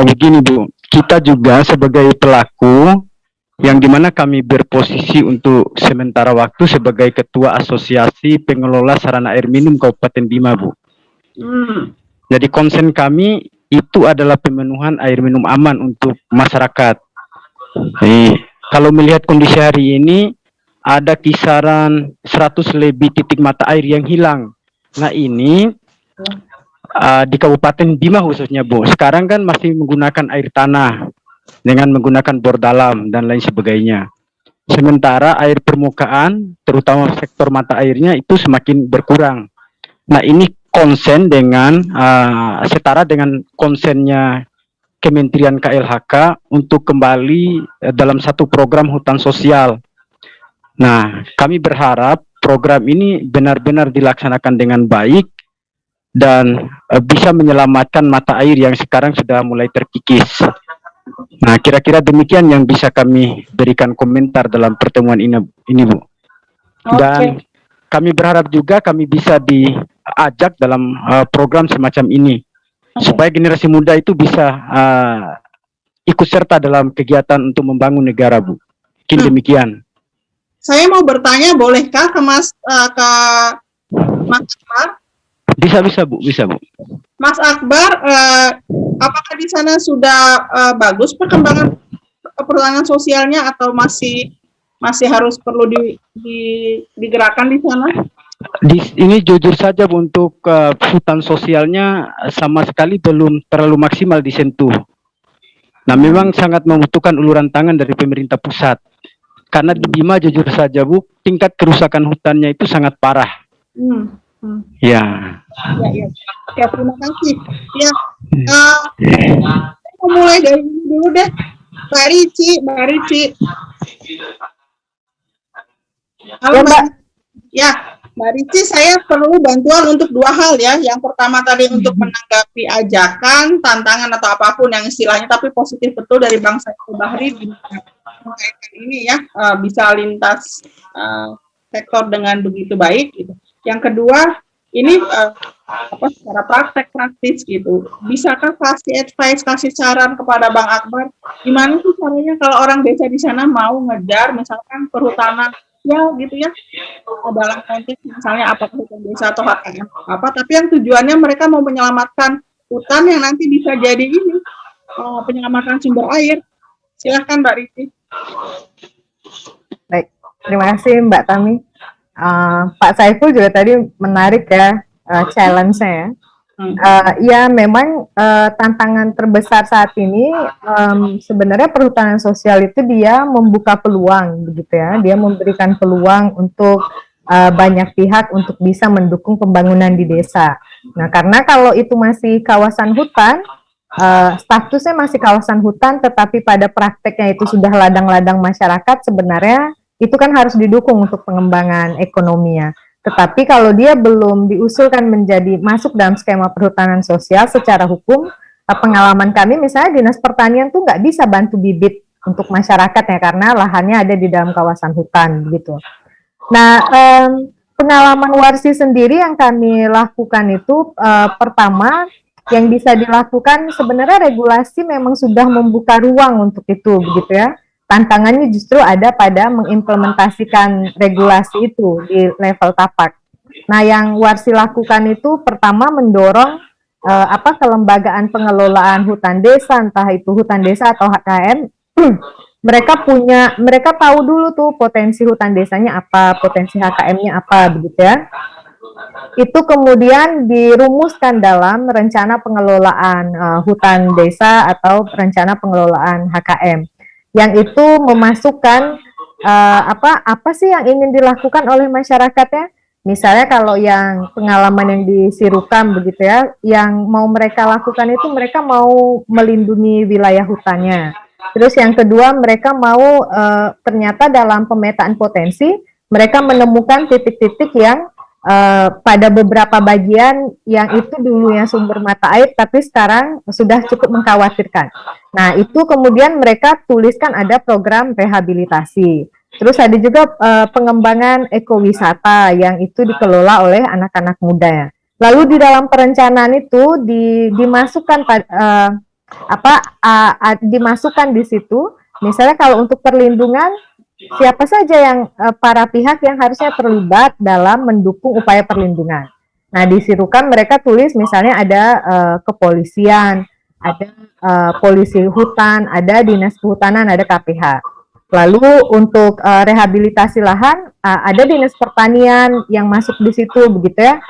begini Bu, kita juga sebagai pelaku yang dimana kami berposisi untuk sementara waktu sebagai Ketua Asosiasi Pengelola Sarana Air Minum Kabupaten Bima Bu. Jadi konsen kami itu adalah pemenuhan air minum aman untuk masyarakat. Kalau melihat kondisi hari ini, ada kisaran 100 lebih titik mata air yang hilang. Nah ini di Kabupaten Bima khususnya Bu, sekarang kan masih menggunakan air tanah dengan menggunakan bor dalam dan lain sebagainya. Sementara air permukaan, terutama sektor mata airnya itu semakin berkurang. Nah ini konsen dengan setara dengan konsennya Kementerian KLHK untuk kembali dalam satu program hutan sosial. Nah kami berharap program ini benar-benar dilaksanakan dengan baik dan bisa menyelamatkan mata air yang sekarang sudah mulai terkikis. Nah, kira-kira demikian yang bisa kami berikan komentar dalam pertemuan ini Bu. Dan kami berharap juga kami bisa diajak dalam program semacam ini, supaya generasi muda itu bisa ikut serta dalam kegiatan untuk membangun negara Bu. Mungkin demikian. Saya mau bertanya, bolehkah ke Mas Akbar? Bisa Bu. Mas Akbar, apakah di sana sudah bagus perkembangan perhutanan sosialnya atau masih harus perlu digerakkan di sana? Ini jujur saja Bu, untuk hutan sosialnya sama sekali belum terlalu maksimal disentuh. Nah memang sangat membutuhkan uluran tangan dari pemerintah pusat. Karena di Bima jujur saja Bu, tingkat kerusakan hutannya itu sangat parah. Ya. Oke, terima kasih. Ya, saya mulai dari ini dulu deh, Mbak Rici. Halo Mbak. Ya, Mbak Rici, saya perlu bantuan untuk dua hal ya. Yang pertama tadi untuk menanggapi ajakan, tantangan atau apapun yang istilahnya, tapi positif betul dari Bang Saiful Bahri mengaitkan ini ya, bisa lintas sektor dengan begitu baik gitu. Yang kedua, ini secara praktis gitu. Bisakah kasih advice, kasih saran kepada Bang Akbar, gimana sih caranya kalau orang desa di sana mau ngejar misalkan perhutanan ya gitu ya, dalam konteks misalnya apakah hutan desa atau HKM apa, tapi yang tujuannya mereka mau menyelamatkan hutan yang nanti bisa jadi ini penyelamatan sumber air. Silahkan Mbak Riti. Baik, terima kasih Mbak Tami. Pak Saiful juga tadi menarik ya challenge-nya ya. Ya memang tantangan terbesar saat ini sebenarnya perhutanan sosial itu dia membuka peluang begitu ya. Dia memberikan peluang untuk banyak pihak untuk bisa mendukung pembangunan di desa. Nah karena kalau itu masih kawasan hutan, statusnya masih kawasan hutan tetapi pada prakteknya itu sudah ladang-ladang masyarakat, sebenarnya itu kan harus didukung untuk pengembangan ekonominya. Tetapi kalau dia belum diusulkan menjadi masuk dalam skema perhutanan sosial secara hukum, pengalaman kami misalnya Dinas Pertanian tuh nggak bisa bantu bibit untuk masyarakat ya, karena lahannya ada di dalam kawasan hutan gitu. Nah, pengalaman Warsi sendiri yang kami lakukan itu pertama yang bisa dilakukan sebenarnya regulasi memang sudah membuka ruang untuk itu begitu ya. Tantangannya justru ada pada mengimplementasikan regulasi itu di level tapak. Nah, yang Warsi lakukan itu pertama mendorong kelembagaan pengelolaan hutan desa, entah itu hutan desa atau HKM. mereka tahu dulu tuh potensi hutan desanya apa, potensi HKM-nya apa, begitu ya. Itu kemudian dirumuskan dalam rencana pengelolaan hutan desa atau rencana pengelolaan HKM. Yang itu memasukkan apa sih yang ingin dilakukan oleh masyarakatnya. Misalnya kalau yang pengalaman yang di Sirukam begitu ya, yang mau mereka lakukan itu mereka mau melindungi wilayah hutannya. Terus yang kedua mereka mau ternyata dalam pemetaan potensi mereka menemukan titik-titik yang pada beberapa bagian yang itu dulunya sumber mata air tapi sekarang sudah cukup mengkhawatirkan. Nah itu kemudian mereka tuliskan ada program rehabilitasi. Terus ada juga pengembangan ekowisata yang itu dikelola oleh anak-anak muda ya. Lalu di dalam perencanaan itu dimasukkan dimasukkan di situ. Misalnya kalau untuk perlindungan, siapa saja yang para pihak yang harusnya terlibat dalam mendukung upaya perlindungan. Nah, di situ kan mereka tulis misalnya ada kepolisian, ada polisi hutan, ada dinas kehutanan, ada KPH. Lalu untuk rehabilitasi lahan ada dinas pertanian yang masuk di situ begitu ya.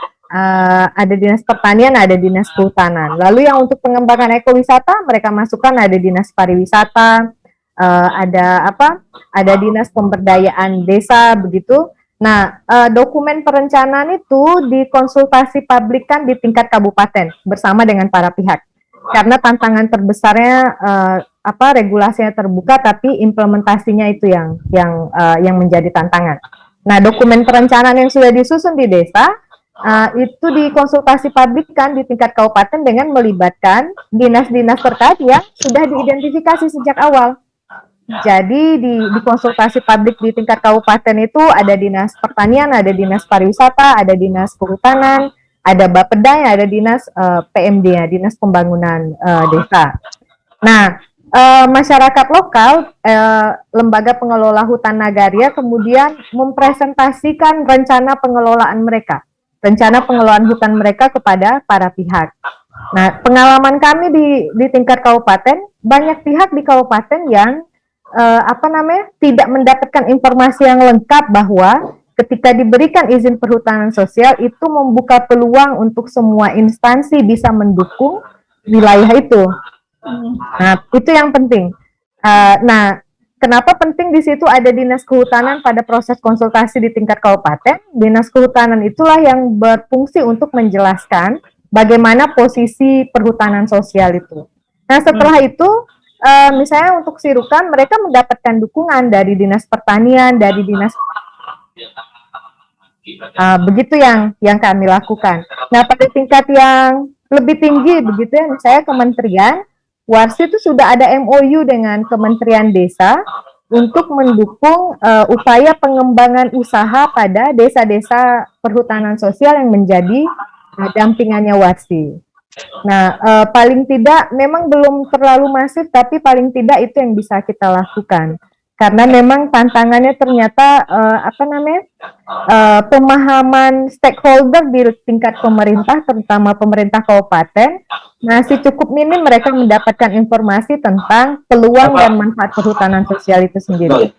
Ada dinas pertanian, ada dinas kehutanan. Lalu yang untuk pengembangan ekowisata mereka masukkan ada dinas pariwisata, ada dinas pemberdayaan desa begitu. Nah, dokumen perencanaan itu dikonsultasi publikkan di tingkat kabupaten bersama dengan para pihak. Karena tantangan terbesarnya regulasinya terbuka tapi implementasinya itu yang menjadi tantangan. Nah, dokumen perencanaan yang sudah disusun di desa itu dikonsultasi publikkan di tingkat kabupaten dengan melibatkan dinas-dinas terkait yang sudah diidentifikasi sejak awal. Jadi di konsultasi publik di tingkat kabupaten itu ada dinas pertanian, ada dinas pariwisata, ada dinas kehutanan, ada Bapeda, ada dinas PMD, ya, dinas pembangunan desa. Nah, masyarakat lokal, lembaga pengelola hutan nagaria kemudian mempresentasikan rencana pengelolaan mereka, rencana pengelolaan hutan mereka kepada para pihak. Nah, pengalaman kami di tingkat kabupaten, banyak pihak di kabupaten yang tidak mendapatkan informasi yang lengkap bahwa ketika diberikan izin perhutanan sosial itu membuka peluang untuk semua instansi bisa mendukung wilayah itu. Nah, itu yang penting. Nah, kenapa penting di situ ada dinas kehutanan pada proses konsultasi di tingkat kabupaten? Dinas kehutanan itulah yang berfungsi untuk menjelaskan bagaimana posisi perhutanan sosial itu. Nah, setelah itu misalnya untuk Sirukan mereka mendapatkan dukungan dari dinas pertanian, dari dinas begitu yang kami lakukan. Nah, pada tingkat yang lebih tinggi begitu ya, misalnya kementerian Warsi itu sudah ada MOU dengan Kementerian Desa untuk mendukung upaya pengembangan usaha pada desa-desa perhutanan sosial yang menjadi dampingannya Warsi. Nah, paling tidak memang belum terlalu masif, tapi paling tidak itu yang bisa kita lakukan. Karena memang tantangannya ternyata pemahaman stakeholder di tingkat pemerintah, terutama pemerintah kabupaten, masih cukup minim mereka mendapatkan informasi tentang peluang dan manfaat perhutanan sosial itu sendiri.